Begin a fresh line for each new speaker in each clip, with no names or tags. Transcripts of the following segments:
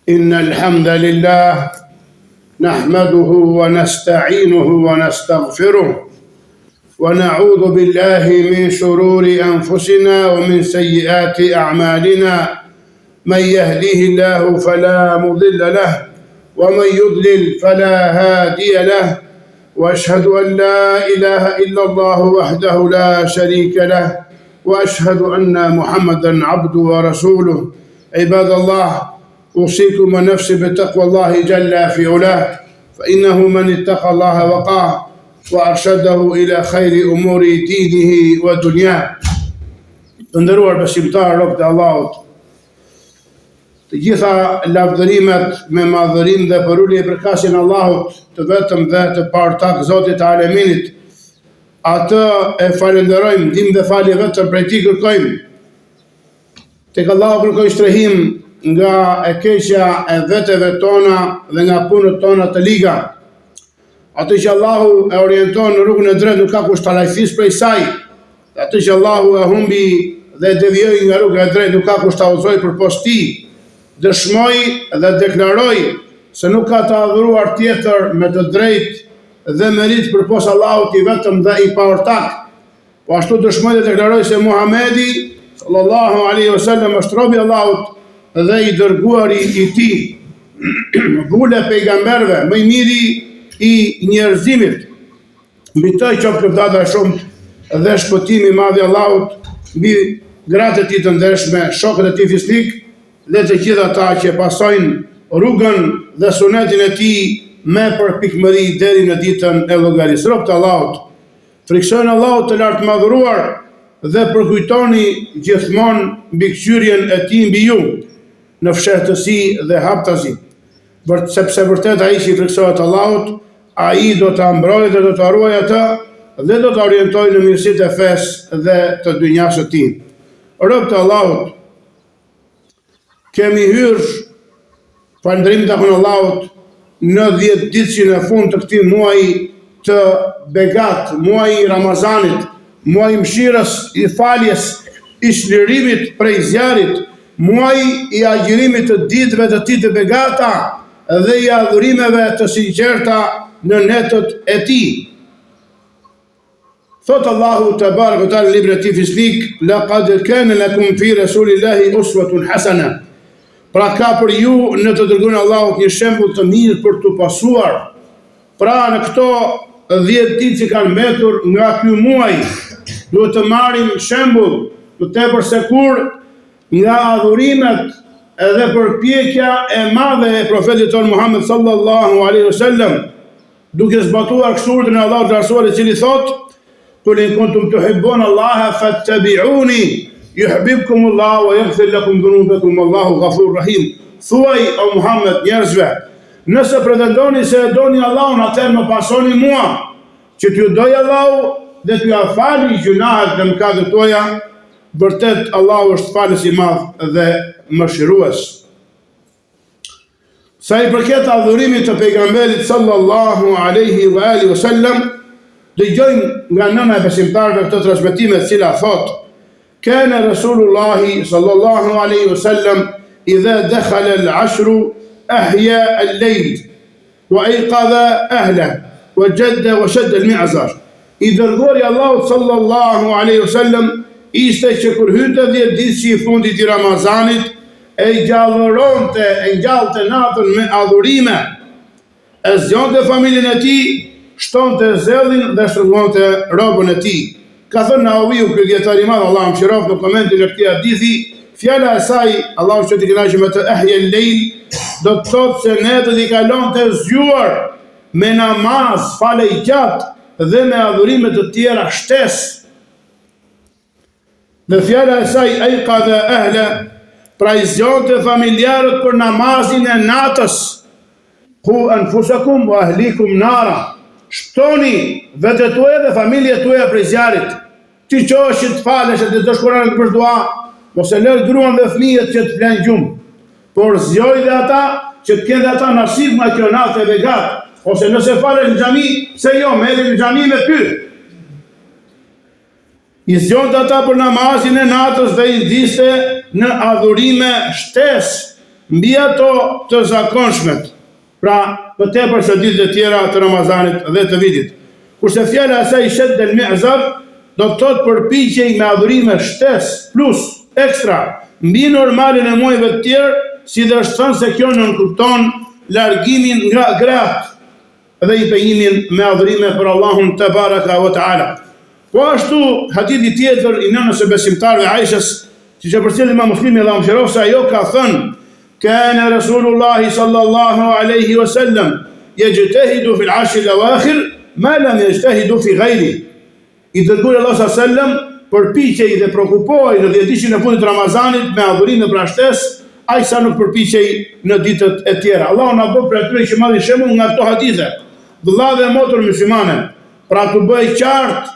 إن الحمد لله نحمده ونستعينه ونستغفره ونعوذ بالله من شرور أنفسنا ومن سيئات أعمالنا من يهده الله فلا مضل له ومن يضلل فلا هادي له وأشهد أن لا إله إلا الله وحده لا شريك له وأشهد أن محمدا عبده ورسوله عباد الله أوصيكم ونفسي بتقوى الله جل في علاه فإنه من اتقى الله وقاه وأرشده إلى خير أمور دينه ودنياه. Të nderuar besimtarë, robët e Allahut, të gjitha lavdërimet me madhërim dhe përulje përkasin Allahut të vetëm dhe të partak Zotit e Aleminit, atë e falenderojmë, ndihmë dhe falje vetëm prej tij kërkojmë. Tek Allahu kërkojmë shtrehim nga e keqja e veteve tona dhe nga punët tona të liga. Atë që Allahu e orienton në rrugën e drejtë nuk ka kush ta lajthis prej saj. Atë që Allahu e humbi dhe devijoi nga rruga e drejtë nuk ka kush ta udhëzoj përpos tij. Dëshmoj dhe deklaroj se nuk ka të adhuruar tjetër me të drejtë dhe merit përpos Allahut i vetëm dhe i paortak. Po ashtu dëshmoj dhe deklaroj se Muhamedi sallallahu alaihi wasallam është robi i Allahut dhe i dërguari i tij, bule pejgamberve, më i miri i njerëzimit. Mbi të qoftë lëvdata e shumtë dhe shpëtimi i madh i Allahut mbi gratë e tij të ndershme, shokët e tij fisnik dhe të gjithë ata që pasojnë rrugën dhe sunetin e tij me përpikmëri deri në ditën e llogarisë. Robët e Allahut, friksojnë Allahut të lartë madhëruar dhe përkujtoni gjithmonë mbikëqyrjen e tij mbi ju në fshehtësi dhe haptazi. Sepse vërtet ai që i friksohet Allahut, ai do ta mbrojë dhe do ta ruajë atë dhe do ta orientojë në mirësitë e fesë dhe të dynjas së tij. Robët e Allahut, kemi hyrë falënderimin takon Allahut në 10 ditësin e fund të këtij muaji të begat, muaji i Ramazanit, muaji i mëshirës, i faljes, i çlirimit prej zjarrit, muaji i agjirimit të ditëve të tij të begata dhe i adhurimeve të sinqerta në netët e tij. Thot Allahu te bareke te në librin e tij fisnik, laqad kana lakum fi rasulillahi uswatun hasana. Pra ka për ju në të dërguarin e Allahut një shembull të mirë për t'u pasuar. Pra në këto 10 ditë që kanë mbetur nga ky muaj, duhet të marrim shembull të tepër se kur nga adhurimet edhe përpjekja e madhe e profetit ton Muhammed sallallahu alaihi wasallam, duke zbatuar urdhrin e Allahut të lartësuar i cili thot: "Qul in kuntum tuhibbuna Allaha fattabi'uni yuhibbukum Allah wa yaghfir lakum dhunubakum wallahu ghafurur rahim." Thuaj o Muhammed njerëzve, nëse pretendoni se e doni Allahun, atëherë më pasoni mua, që t'ju doj Allahu dhe t'ju falë gjunahet dhe mëkatet tuaja. Vërtet Allahu është falës i madh dhe mëshirues. Sa i përket adhurimit të pejgamberit sallallahu alaihi wa alihi wasallam, dëgjojmë nga nëna e besimtarëve këtë transmetim e cila thot: "Kana Rasulullahi sallallahu alaihi wasallam idha dakhala al-'ashru ahya al-layl wa ayqadha ahlahu wa jadda wa shadda al-mi'zar." I dërguari Allahut sallallahu alaihi wasallam ishte që kur hynte 10 ditë që i fundit i Ramazanit, e ngjallte natën me adhurime, e zgjonte familjen e tij, shtonte zellin dhe shtrëngonte robën e tij. Ka thënë Nawawiu, ky dietar i madh, Allahu mëshiroft, në komentin e këtij hadithi, fjala e saj, Allahu që t'i kënaqë me të ahya al-layl, do të thotë se netët i kalonte zgjuar me namaz, falë gjatë dhe me adhurime të tjera shtesë. Dhe fjala e saj ayqadha ahla, pra i zgjonte familjarët për namazin e natës. Qu anfusakum wa ahlikum nara. Shpëtoni vetë tuaja dhe familjet tuaja prej zjarrit. Ti qohesh që të falesh dhe të shkuran për dua, mos e lër gruan dhe fëmijët që të flen gjumë, por zgjoj dhe ata që të kenë ata nasib nga kjo natë e begat, ose nëse falesh në xhami, pse jo, merri në xhami me ty. I zgjonte ata për namazin e natës dhe i ndiste në adhurime shtesë mbi ato të zakonshmet, pra për tepër se ditët e tjera të Ramazanit dhe të vitit. Kurse fjala e saj shadd al-mi'zar do të thotë përpiqje me adhurime shtesë plus ekstra mbi normalin e muajve të tjerë, si dhe është thënë se kjo nënkupton largimin nga gratë dhe i penjimin me adhurime për Allahun te baraka wa taala. Po ashtu hadithi tjetër i nënës së besimtarëve Aishës, siç e përcjell Imam Muslimi dhe Amsherov, se ajo ka thënë: "Kana Rasulullah sallallahu alaihi wasallam yajtahidu fi al-ashr al-awakhir ma lam yajtahidu fi ghayri." I dërguari Allah sallallahu alaihi wasallam përpiqej dhe prekupohej në 10 ditën e fundit të Ramazanit me adhurime për shtesë, aq sa nuk përpiqej në ditët e tjera. Allahu na bëj për atyre që marrin shembull nga këto hadithe. Vëlla dhe motor muslimane, pra të bëj qartë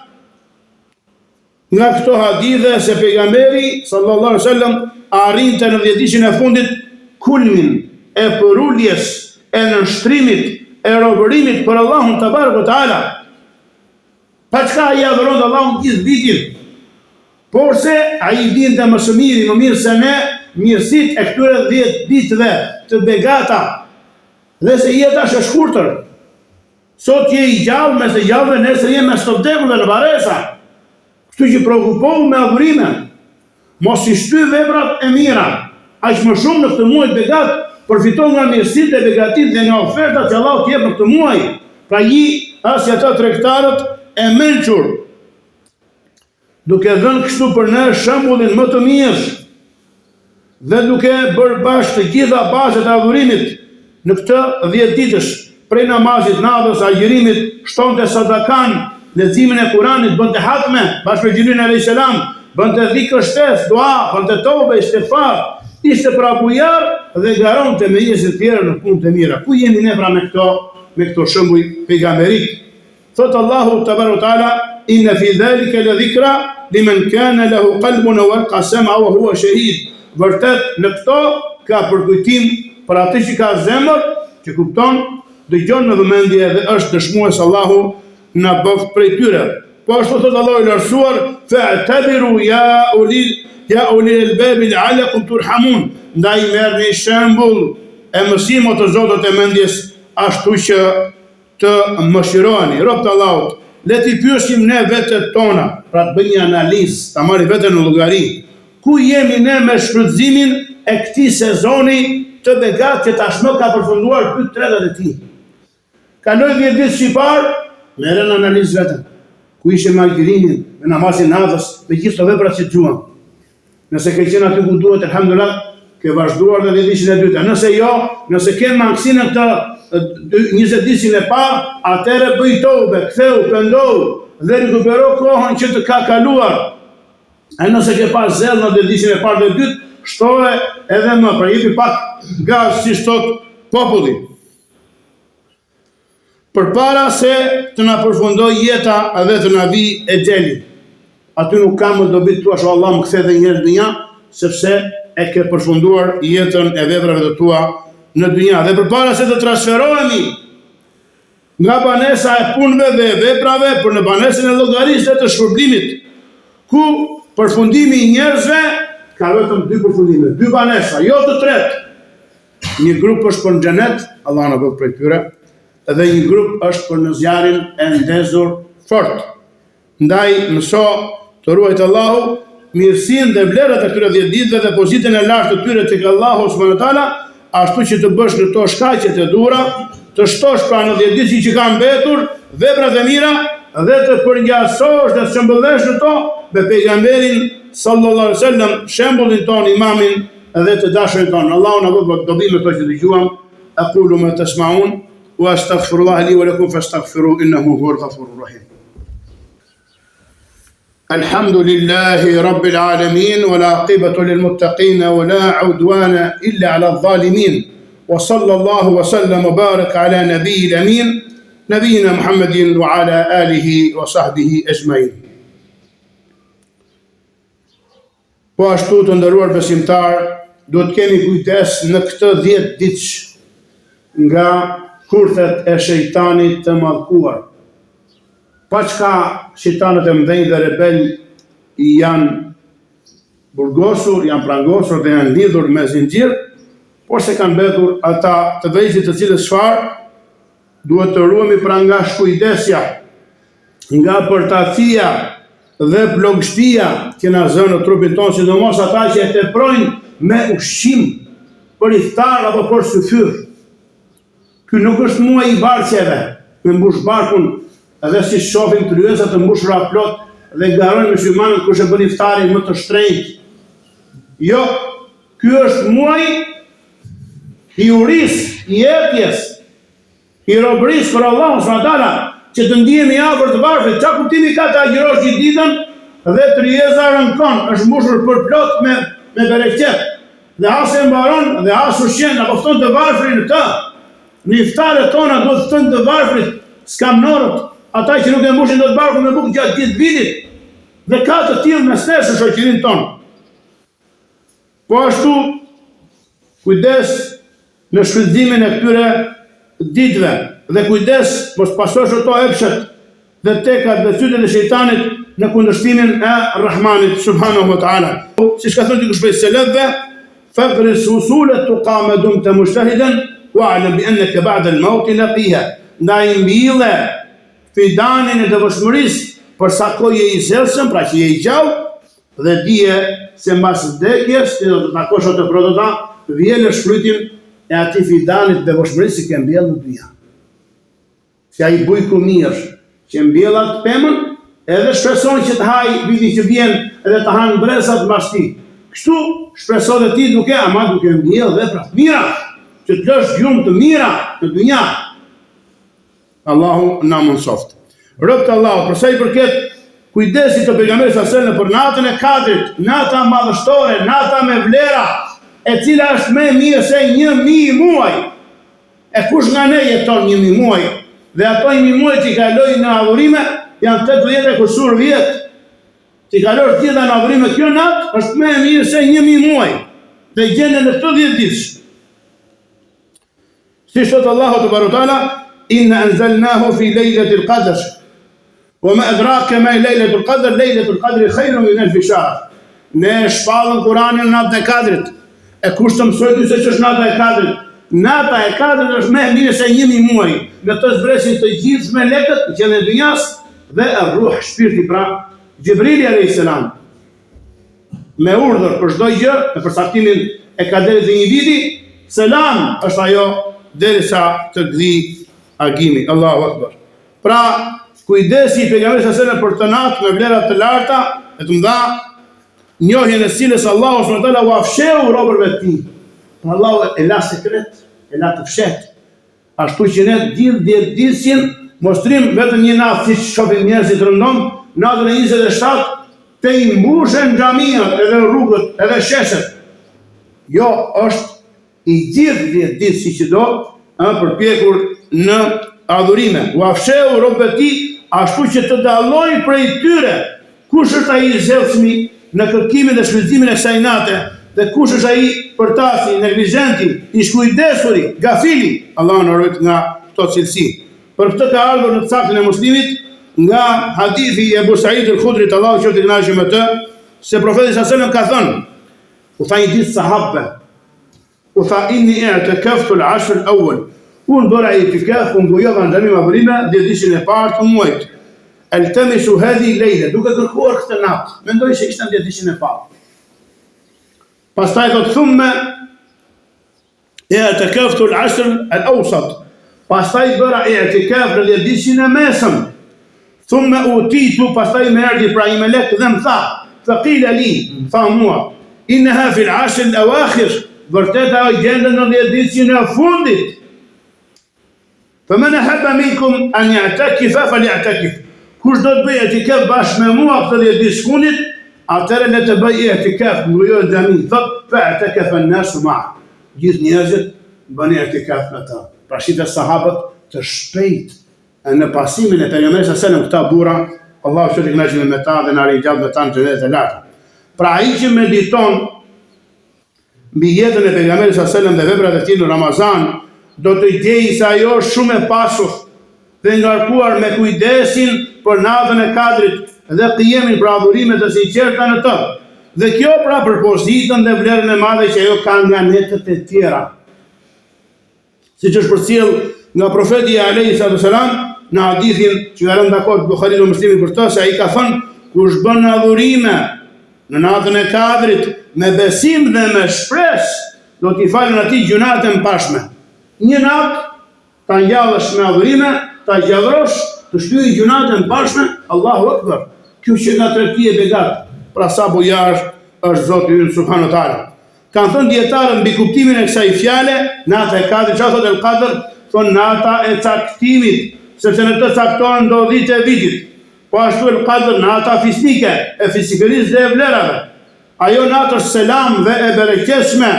nga këto hadithe se pejgamberi sallallahu alaihi wasallam arrinte në 10 ditën e fundit kulmin e përuljes, e nënshtrimit, e robërimit për Allahun te baraka taala. Pa çka i adhuron Allahun gjithë vitin, por se ai dinte më së miri se ne mirësitë e këtyre 10 ditëve të begata, dhe se jeta është e shkurtër. Sot je i gjallë, mes e gjallëve, nesër je me stopdeku dhe në varesa. Kështu që prekupohu me adhurime, mos i shty veprat e mira, aq më shumë në këtë muaj begat, përfiton nga mirësitë e begatit dhe nga ofertat që Allahu t'i jep në këtë muaj. Pra as ata tregtarët e mençur, duke dhënë kështu për ne shembullin më të mirë dhe duke bërë bashkë të gjitha bazat e adhurimit në këtë 10 ditësh, prej namazit, nadhës, agjërimit, shtonte sadakan, leximin e Kuranit, bënte hatme bashkë me Xhibrilin alayhis salam, bënte dhikr shtesë, dua, bënte tobe, istighfar, ishte pra bujar dhe garonte me njerëz të tjerë në punë të mira. Ku jemi ne pra me këto shembuj pejgamberik? Thot Allahu tabaraka taala: "Inna fi dhalika la dhikra liman kana lahu qalbun wa alqa sam'a wa huwa shahid." Vërtet në këto ka përkujtim për atë që ka zemër, që kupton, dëgjon me vëmendje dhe është dëshmues Allahu na bëft prej tyre. Po ashtu thot Allahu i lartësuar: "Fa'tabiru ya ulil albab la'allakum turhamun." Ndaj merrni shembull e mësimit të Zotit e mendjes, ashtu që të mëshironi. Robt Allahut, le t'i pyesim ne vetët tona, pra të bëjmë një analizë, ta marrim veten në llogari. Ku jemi ne me shfrytëzimin e këtij sezoni të begat që tashmë ka përfunduar 2-3 e tij? Kaloi 10 ditë që i parë, merren në analizë vetën. Ku ishte me agjërimin, me namazin nadhës, me gjithë të veprat që djuan? Nëse ke qenë aty ku duhet, elhamdulillah, ke vazhduar në 10 ditën e dytë. Nëse jo, nëse ke mangësinë këtë 20 ditën e parë, atëherë bëj tobe, ktheu, pendohu dhe rikupero kohën që të ka kaluar. E nëse ke pas zell në 10 ditën e parë dhe dytë, shtohe edhe më, pra jepi pak gaz si thot populli. Përpara se të na përfundoj jeta dhe të na vi e gjeli. Aty nuk kam më dobi të thua që Allah më kthe dhe njërë dënja, sepse e ke përfunduar jetën e veprave të tua në dënja. Dhe përpara se të transferohemi nga banesa e punëve dhe veprave për në banesën e llogarisë dhe të shpërblimit, ku përfundimi i njerëzve ka vetëm 2 përfundime, 2 banesa, jo të tretë. Një grup është për në xhenet, Allah na bëf prej tyre, dhe një grup është për në zjarrin e ndezur fort. Ndaj mëso të ruajt Allahu mirësinë dhe vlerat e këtyre 10 ditëve dhe pozitën e lartë të tyre tek Allahu subhanahu wa taala, ashtu që të bësh në to shkaqet e dhura, të shtosh pra në 10 ditë që kanë mbetur veprat e mira dhe të përngjasosh dhe të shëmbëllesh në to me pejgamberin sallallahu alaihi wasallam, shembullin ton, imamin dhe të dashurin ton. Allahu na bëj dobi me to që dëgjuam. Aqulu ma tasma'un wa astaghfirullah li wa lakum fastaghfiruhu innahu huwal ghafurur rahim. الحمد لله رب العالمين والعاقبة للمتقين ولا عدوان إلا على الظالمين وصلى الله وسلم وبارك على نبي الأمين نبينا محمد وعلى آله وصحبه أجمعين. Po ashtu të nderuar besimtar, do të kemi kujdes në këtë 10 ditë nga kurthet e shejtanit të mallkuar. Pa çka shejtanët e mëdhenj dhe rebel janë burgosur, janë prangosur dhe janë lidhur me zinxhir, por se kanë mbetur ata të drejtit të cilës çfarë duhet të ruhemi pra nga shkujdesja, nga përtacia dhe plogështia që na zënë në trupin tonë, sidomos ata që e teprojnë me ushqim për iftar apo për syfyr. Ky nuk është muaj i barqeve, me mbush barkun edhe si shohim kryesa të mbushura plot dhe garojnë muslimanët kush e bën iftarin më të shtrenjtë. Jo, ky është muaj i uris, i etjes, i robërisë për Allahun subhanallahu që të ndihemi afër të varfrit. Çka kuptimi ka të agjërosh gjithë ditën dhe tryeza rënkon, është mbushur për plot me bereqet. Dhe as e mbaron dhe as ushqen apo fton të varfrin të. Në iftarët tona do të fton të varfrit, skamnorët, ata që nuk e mbushin dot barkun me bukë gjatë gjithë vitit. Dhe ka të tillë mes nesh në shoqërinë tonë. Po ashtu kujdes në shfrytëzimin e këtyre ditëve dhe kujdes mos pasosh ato epshet dhe tekat dhe sytet e shejtanit në kundërshtimin e Rahmanit subhanahu wa taala. Siç ka thënë dikush prej selefëve, faqris usulet tuqama dumta mujtahidan wa'lam bi annaka ba'da al-maut laqiha. Ndaj mbille fidanin e devotshmërisë për sa kohë je i zellshëm, pra që je i gjallë, dhe dije se mbas vdekjes ti do të takosh atë prodota, vjen shfrytjen e atij fidanit devotshmërisë që mbjell në dynja. Si ai bujku mirë që mbjell atë pemën, edhe shpreson që të haj vitin që vjen edhe të hanë brezat mbas tij. Kështu shpreson dhe ti duke mbjell vepra të mira, që të lësh gjumë të mira në dynja. Allahu na mundsoft. Robt Allahu, për sa i përket kujdesit të pejgamberit sallallahu alajhi wasallam për natën e Kadrit, nata madhështore, nata me vlera, e cila është më mirë se 1000 muaj. E kush nga ne jeton 1000 muaj? Dhe ato 1000 muaj që kalojnë në adhurime janë 80 e kusur vjet. Që kalosh gjitha në adhurime kjo natë është më mirë se 1000 muaj. Dhe gjende në 10 ditësh. Si thot Allahu te barutala, inna anzalnahu fi lejlatil qadr. وما أدراك ما ليلة القدر ليلة القدر خير من ألف شهر. Ne shpallën Kur'anin në natën e Kadrit. E kush të mësoj ty se ç'është nata e Kadrit? Nata e Kadrit është më e mirë se 1000 muaj. Në të zbresin të gjithë me lekët që në dynjas dhe ruh shpirti pra Gjibrili alayhis salam. Me urdhër për çdo gjë, në përcaktimin e kaderit të një viti, selam është ajo derisa të gdhi agimi. Allahu Akbar. Pra kujdesi i pejgamberit sallallahu alajhi wasallam për të natë me vlera të larta, e të mëdha, njohjen e cilës Allahu subhanahu wa taala u afsheu robërve të tij. Allahu e la sekret, e la të fshet. Ashtu që ne gjithë ditësin mostrim vetëm një natë siç shohim njerëzit rëndom, natën e 27 të i mbushen xhamiat, edhe rrugët, edhe sheshet. Jo, është i gjithë 10 ditë siç do, përpjekur në adhurime. U afsheu robërve të tij ashtu që të dalloj prej tyre kush është ai i zellshmi në kërkimin dhe shfrytëzimin e kësaj nate dhe kush është ai përtasi, neglizhenti, i shkujdesuri, gafili. Allahu na ruaj nga këto cilësi. Për këtë ka ardhur në saktën e Muslimit nga hadithi i Abu Sa'id al-Khudri, Allahu qoftë i kënaqur me të, se profeti sallallahu alajhi wasallam ka thënë, u tha një ditë sahabëve, u tha inni i'takaftu al-ashr al-awwal. Unë bëra i'tikaf, unë bujova në xhamim adhurime 10 ditën e parë të muajit. Altamisu hadhihi lejla, duke kërkuar këtë natë. Mendoj se ishte 10 ditën e parë. Pastaj thot thumma i'takaftu al-ashr al-awsat. Pastaj bëra i'tikaf në 10 ditën e mesëm. Thumma utitu, pastaj më erdhi pra një melek dhe më tha, faqila li, tha mua, innaha fi al-ashr al-awakhir, vërtet ajo gjendet në 10 ditën e fundit. فمن أحب منكم أن يعتكف فليعتكف. Kush do të bëjë i'tikaf bashkë me mua këtë 10 ditë fundit, atëherë le të bëjë i'tikaf në xhamin. Thot fa'takafa an-nasu ma'a. Gjithë njerëzit bënë i'tikaf me ta. Pra shitë sahabët të shpejt në pasimin e pejgamberit sallallahu alajhi wasallam këta burra, Allahu shëtë i kënaqur me ta dhe na rinjall me ta në xhenet e lartë. Pra ai që mediton mbi jetën e pejgamberit sallallahu alajhi wasallam dhe veprat e tij në Ramazan, do të gjejë se ajo është shumë e pasur dhe ngarkuar me kujdesin për natën e Kadrit dhe qiyemin për adhurime të sinqerta në të. Dhe kjo pra për pozitën dhe vlerën e madhe që ajo ka nga netët e tjera. siç është përcjell nga profeti alayhi salatu wasalam në hadithin që ka rënë dakord Buhariu dhe Muslimi për të, se ai ka thënë: kush bën adhurime në natën e Kadrit me besim dhe me shpresë, do t'i falen atij gjunat e mbarshme. Një natë ta ngjallësh me adhurime, ta gjallërosh, të shtyjë gjunat e mbarshme, Allahu Akbar. Kjo që nga tregtia e begat, pra sa bujar është Zoti ynë subhanahu wa taala. Kanë thënë dietarët mbi kuptimin e kësaj fjale, nata e Kadrit, çfarë thotë el-Qadr? Thonë nata e caktimit, sepse në të caktohen ndodhit e vitit. Po ashtu el-Qadr, nata fisnike, e fisikërisë dhe e vlerave. Ajo natër selam dhe e bereqesme,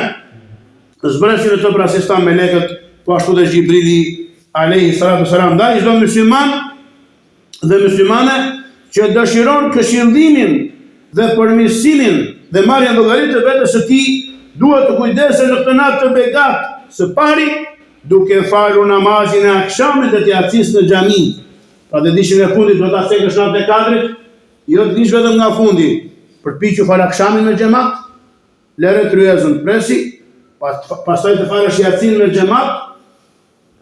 zbresin e të prasistan me lekët, po ashtu dhe Gjibrili alayhi salatu wasalam. Ndaj çdo musliman dhe muslimane që dëshiron këshillimin dhe përmirësimin dhe marrjen llogaritë të vetes së tij, duhet të kujdesë në këtë natë të begat, së pari duke falur namazin e akşamit dhe të yacis në xhami. Pra dhe dishin e fundit do ta thekësh natën e Kadrit, jo të vish vetëm nga fundi, përpiqu fal akşamin në xhamat, lëre tryezën presi, pastaj të falësh yacin në xhamat,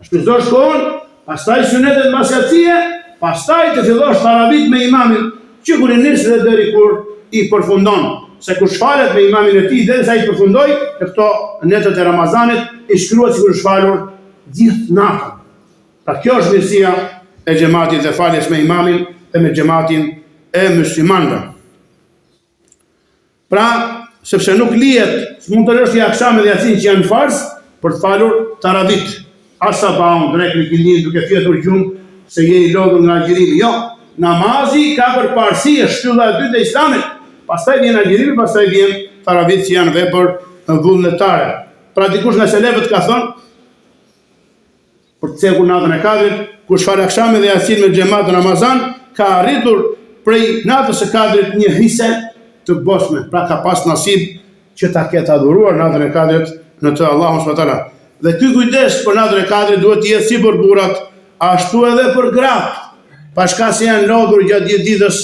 shpizosh kohën, pastaj sunetet mbas yacie, pastaj të fillosh taravit me imamin, që kur i nis dhe deri kur i përfundon. Se kush falet me imamin e tij derisa i përfundoi, këto netët e Ramazanit i shkruhet sikur është falur gjithë natën. Pra kjo është mirësia e xhamatit dhe faljes me imamin dhe me xhamatin e muslimanëve. Pra, sepse nuk lihet, mund të lësh akşam dhe yacin që janë farz për të falur taravit. Asa baun drejt në kindin duke fjetur gjumë se je i lodhur nga agjërimi. Jo, namazi ka përparësi e shtylla e dytë e Islamit. Pastaj vjen agjërimi, pastaj vjen taravit që janë vepër vullnetare. Pra dikush nga selefët ka thënë, për të cekur natën e Kadrit, kush fal akşam dhe yacin me xhamat në Ramazan, ka arritur prej natës së Kadrit një hise të bosme. Pra ka pas nasib që ta ketë adhuruar natën e Kadrit në të Allahun subhanahu wa taala. Dhe ky kujdes për natën e Kadrit duhet të jetë si për burrat, ashtu edhe për gratë, pashka se janë lodhur gjatë ditës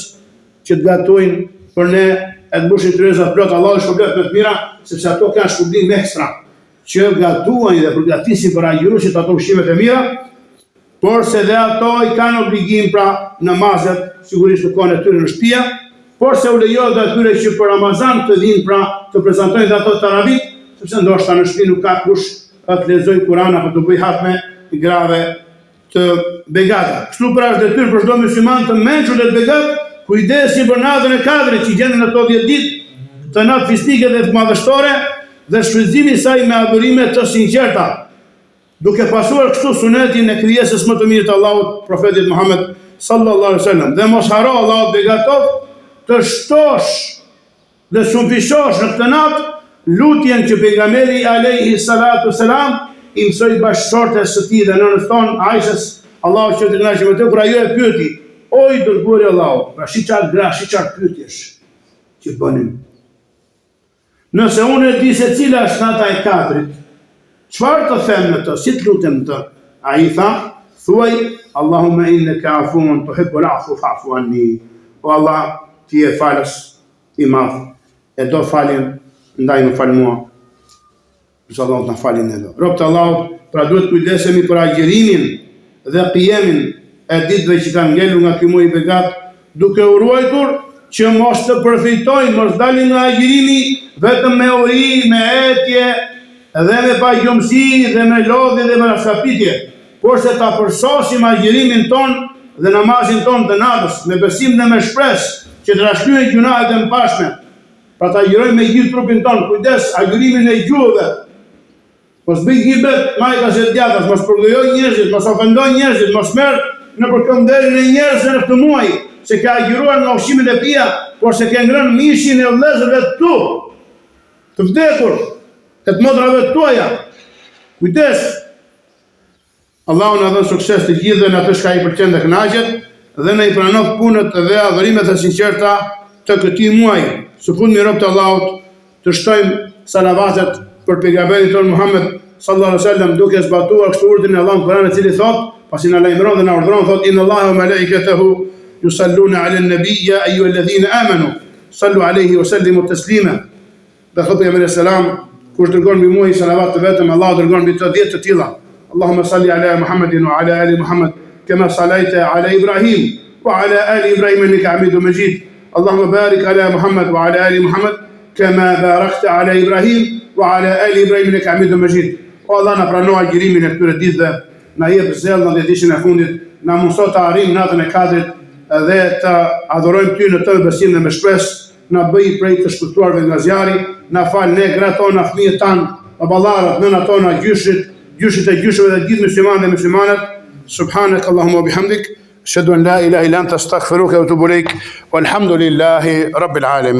që të gatojnë për ne e të mbushin tryezat plot. Allah është shpërblet me të mira, sepse ato kanë shpërblim ekstra, që gatuajnë dhe përgatisin për agjëruesit ato ushqimet e mira, por se dhe ato i kanë obligim pra namazet, sigurisht në kohën e tyre në shtëpia, por se u lejohet atyre që për Ramazan të vinë pra të prezantojnë dhe ato taravit, sepse ndoshta në shtëpi nuk ka kush të lexojë Kur'an apo të bëjë hatme grave të begata. Kështu pra është detyrë për çdo musliman të mençur dhe të begat, kujdesi për natën e Kadrit që gjenden në ato 10 ditë të natë fisnike dhe të madhështore dhe shfrytëzimi i saj me adhurime të sinqerta, duke pasuar kështu sunetin e krijesës më të mirë të Allahut, profetit Muhammed sallallahu alaihi wasallam. Dhe mos haro Allahut begatov të shtosh dhe shumëfishosh në këtë natë lutjen që pejgamberi alayhi salatu wasalam i mësoi bashkëshortes së tij dhe nënës tonë Aishës, Allahu që të kënaqë me të, kur ajo e pyeti: "O i dërguari i Allahut, pra shiçar gra, shiçar pyetjesh që bënim. Nëse unë e di se cila është nata e Kadrit, çfarë të them në të, si të lutem në të?" Ai tha: "Thuaj, Allahumma innaka afuun tuhibbul afwa fa'fu anni." O Allah, ti je falës i madh, e do faljen, ndaj më fal mua. Që Allah të falin e do. Rob të Allahut, pra duhet kujdesemi për agjërimin dhe qiyemin e ditëve që kanë ngelur nga ky muaj i begat, duke u ruajtur që mos të përfitojnë, mos dalin nga agjërimi vetëm me uri, me etje, dhe me pagjumësi, dhe me lodhje dhe me raskapitje, por se ta përsosim agjërimin ton dhe namazin ton të natës, me besim dhe me shpresë që të trashëgojnë gjunahet e mëpashme. Pra ta agjërojmë me gjithë trupin ton, kujdes agjërimin e gjuhëve. Mos bëj gibet majtas e djathtas, mos përgojoj njerëzit, mos ofendoj njerëzit, mos merr në përkënderin e njerëzve në këtë muaj, se ka agjëruar nga ushqimet e pija, por se ka ngrënë mishin e vëllezërve tu, të vdekur, të motrave tuaja. Kujdes. Allahu na dhon sukses të gjithëve në atë çka i pëlqen dhe kënaqet, dhe na i pranon punët dhe adhurimet e sinqerta të këtij muaji. Së fundmi rob të Allahut, të shtojmë salavatet për pejgamberin ton Muhammed sallallahu alaihi wasallam, duke zbatuar kështu urdhrin e Allahut në Kur'an, i cili thot, pasi na lajmëron dhe na urdhëron, thot: "Inna Allaha wa malaikatahu yusalluna 'ala an-nabi ya ayyuhalladhina amanu sallu 'alayhi wa sallimu taslima." Dhe thot pejgamberi selam, kush dërgon mbi mua salavat të vetëm, Allah dërgon mbi të 10 të tilla. اللهم صل على محمد وعلى آل محمد كما صليت على إبراهيم وعلى آل إبراهيم إنك حميد مجيد. اللهم بارك على محمد وعلى آل محمد كما باركت على إبراهيم وعلى آل إبراهيم إنك حميد مجيد. O Allah, na prano agjërimin e këtyre ditëve, na jep zell në ditëshin e fundit, na mundso të arrijmë natën e Kadrit dhe të adhurojmë ty në të besim dhe me shpresë, na bëj prej të shpëtuarve nga zjarri, na fal ne, gratë tona, fëmijët tanë, baballarët, nënat tona, gjyshit e gjyshëve dhe gjithë muslimanë dhe muslimanët. Subhanak Allahumma wa bihamdik, ashhadu an la ilaha illa anta astaghfiruka wa atubu ilaik, walhamdulillahi rabbil alamin.